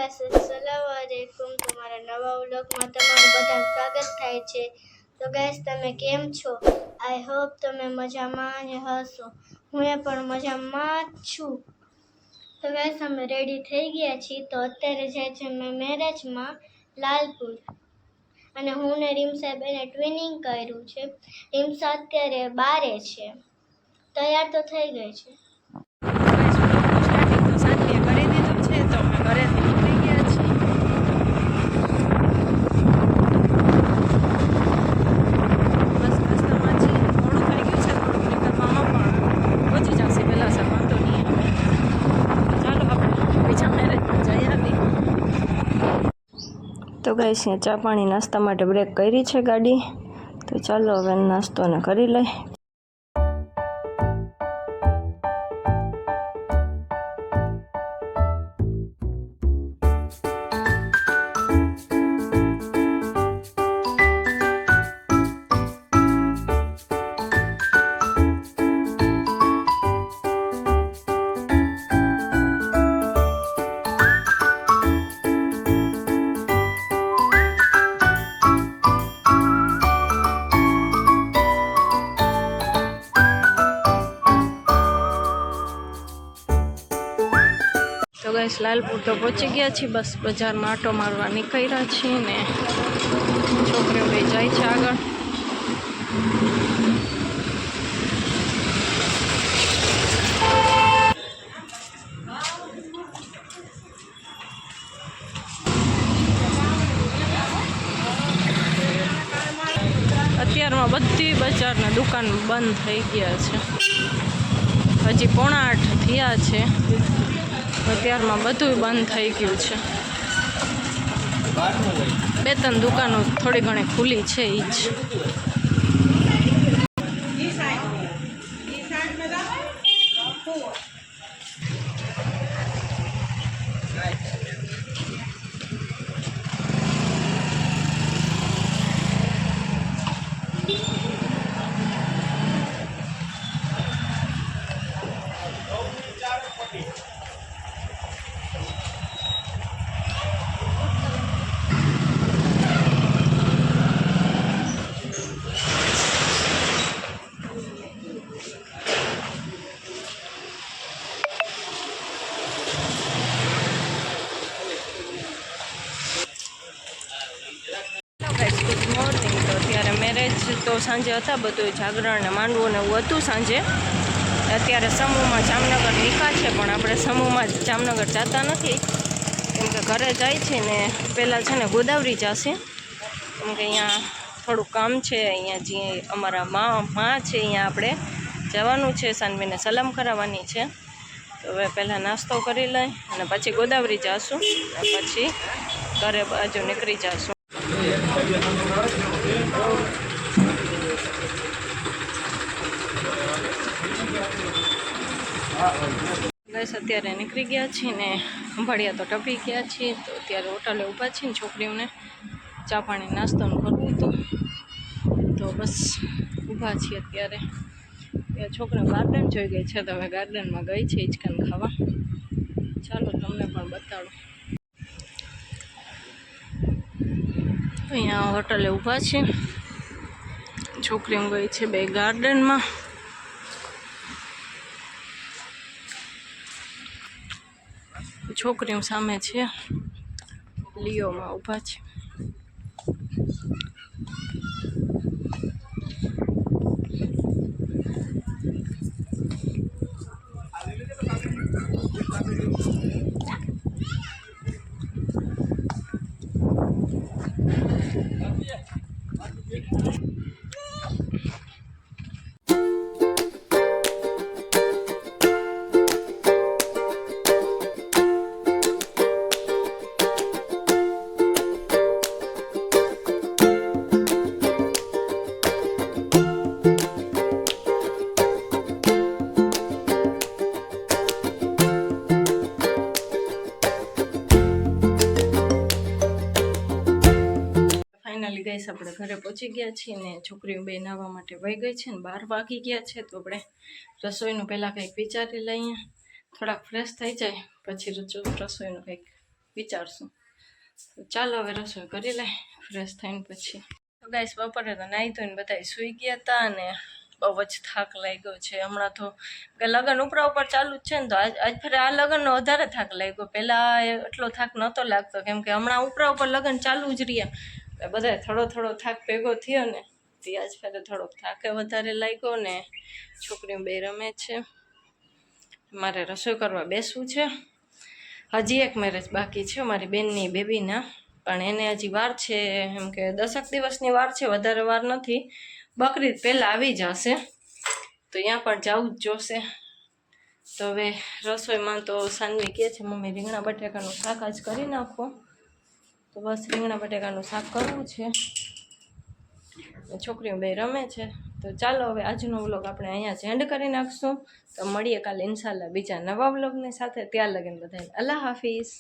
Guys अस्सलाम वालेकुम તમારા નવા વ્લોગમાં તમારું બધા સ્વાગત થાય છે। તો ગાઈસ તમે કેમ છો? આઈ હોપ તમે મજામાં હશો। હું પણ મજામાં છું। તો ગાઈસ અમે રેડી થઈ ગયા છીએ। તો અત્યારે જાય છે અમે મેરેજમાં લાલપુર અને હું ને રીમસા બેને ટ્વિનિંગ કર્યું છે। રીમસા અત્યારે 12 છે, તૈયાર તો થઈ ગઈ છે। તો ગાઈસ ચા પાણી નાસ્તા માટે બ્રેક કરી છે ગાડી। તો ચાલો હવે નાસ્તો ને કરી લઈ। તો ગાઈસ લાલપુર તો પહોંચી ગયા છીએ। બસ બજારમાં આટો મારવા નીકળ્યા છીએ ને છોકરીઓ લઈ જાય છે આગળ। અત્યારમાં બધી બજારના દુકાન બંધ થઈ ગયા છે। હજી 7:45 થયા છે। અત્યારમાં બધું બંધ થઈ ગયું છે। 2-3 દુકાનો થોડી ઘણી ખુલ્લી છે ઈ જ। મેરેજ તો સાંજે હતા, બધું જાગરણ ને માંડવું ને એવું હતું સાંજે। અત્યારે સમૂહમાં જામનગર નિકાળ છે, પણ આપણે સમૂહમાં જામનગર જતા નથી કેમ કે ઘરે જાય છે ને પહેલાં છે ને ગોદાવરી જશે કેમ કે અહીંયા થોડુંક કામ છે। અહીંયા જે અમારા માં છે અહીંયા આપણે જવાનું છે, સાનવીને સલામ કરાવવાની છે। તો હવે પહેલાં નાસ્તો કરી લઈ અને પછી ગોદાવરી જઈશું અને પછી ઘરે બાજુ નીકળી જઈશું। ગાઈસ અત્યારે નીકળી ગયા છીએ ને અંભાળિયા તો ટપી ગયા છીએ। તો અત્યારે હોટલે ઊભા છીએ ને છોકરીઓને ચા પાણી નાસ્તોનું કરવું હતું તો બસ ઊભા છીએ અત્યારે। ત્યાં છોકરીઓ ગાર્ડન જોઈ ગઈ છે, તો હવે ગાર્ડનમાં ગઈ છે હિંચકાન ખાવા। ચાલો તમને પણ બતાડું। અહીંયા હોટલે ઊભા છે, છોકરીઓ ગઈ છે 2 ગાર્ડનમાં। છોકરીઓ સામે છે લિયોમાં ઊભા છે। ફાઇનલી ગાઈસ આપણે ઘરે પહોંચી ગયા છીએ ને છોકરીઓ બે નાહવા માટે વહી ગઈ છે ને 12 વાગી ગયા છે। તો આપણે રસોઈનું પહેલાં કંઈક વિચારી લઈએ, થોડાક ફ્રેશ થઈ જાય પછી રસોઈનું કંઈક વિચારશું. તો ચાલો હવે રસોઈ કરી લે ફ્રેશ થઈને પછી. તો ગાઈસ બપોરે તો નાહી ધોઈને બધા સૂઈ ગયા હતા અને બહુ જ થાક લાગ્યો છે હમણાં તો. કે લગ્ન ઉપર ચાલુ જ છે ને તો આજ ફરે આ લગ્નનો વધારે થાક લાગ્યો. પહેલાં એટલો થાક નહોતો લાગતો કેમ કે હમણાં ઉપર લગ્ન ચાલુ જ રહ્યા બધા થોડો થાક ભેગો થયો ને તે આજ ફરે થોડોક થાકે વધારે લાગ્યો ને. છોકરીઓ બે રમે છે, મારે રસોઈ કરવા બેસવું છે. હજી એક મેરેજ બાકી છે મારી બેનની બેબીના, પણ એને હજી વાર છે એમ કે 10 દિવસની વાર છે, વધારે વાર નથી. બકરીદ પહેલાં આવી જશે તો ત્યાં પણ જવું જ જોશે. તો હવે રસોઈમાં તો સાનવી કહે છે મમ્મી રીંગણા બટાકાનું શાક આજ કરી નાખો. તો બસ રીંગણા બટાકાનું શાક કરવું છે. છોકરીઓ બે રમે છે. તો ચાલો હવે આજનો વ્લોગ આપણે અહીંયા જ એન્ડ કરી નાખશું. તો મળીએ કાલે ઇન્શાલ્લાહ બીજા નવા વ્લોગની સાથે. ત્યાં લગીને બધાને અલ્લાહ હાફિઝ.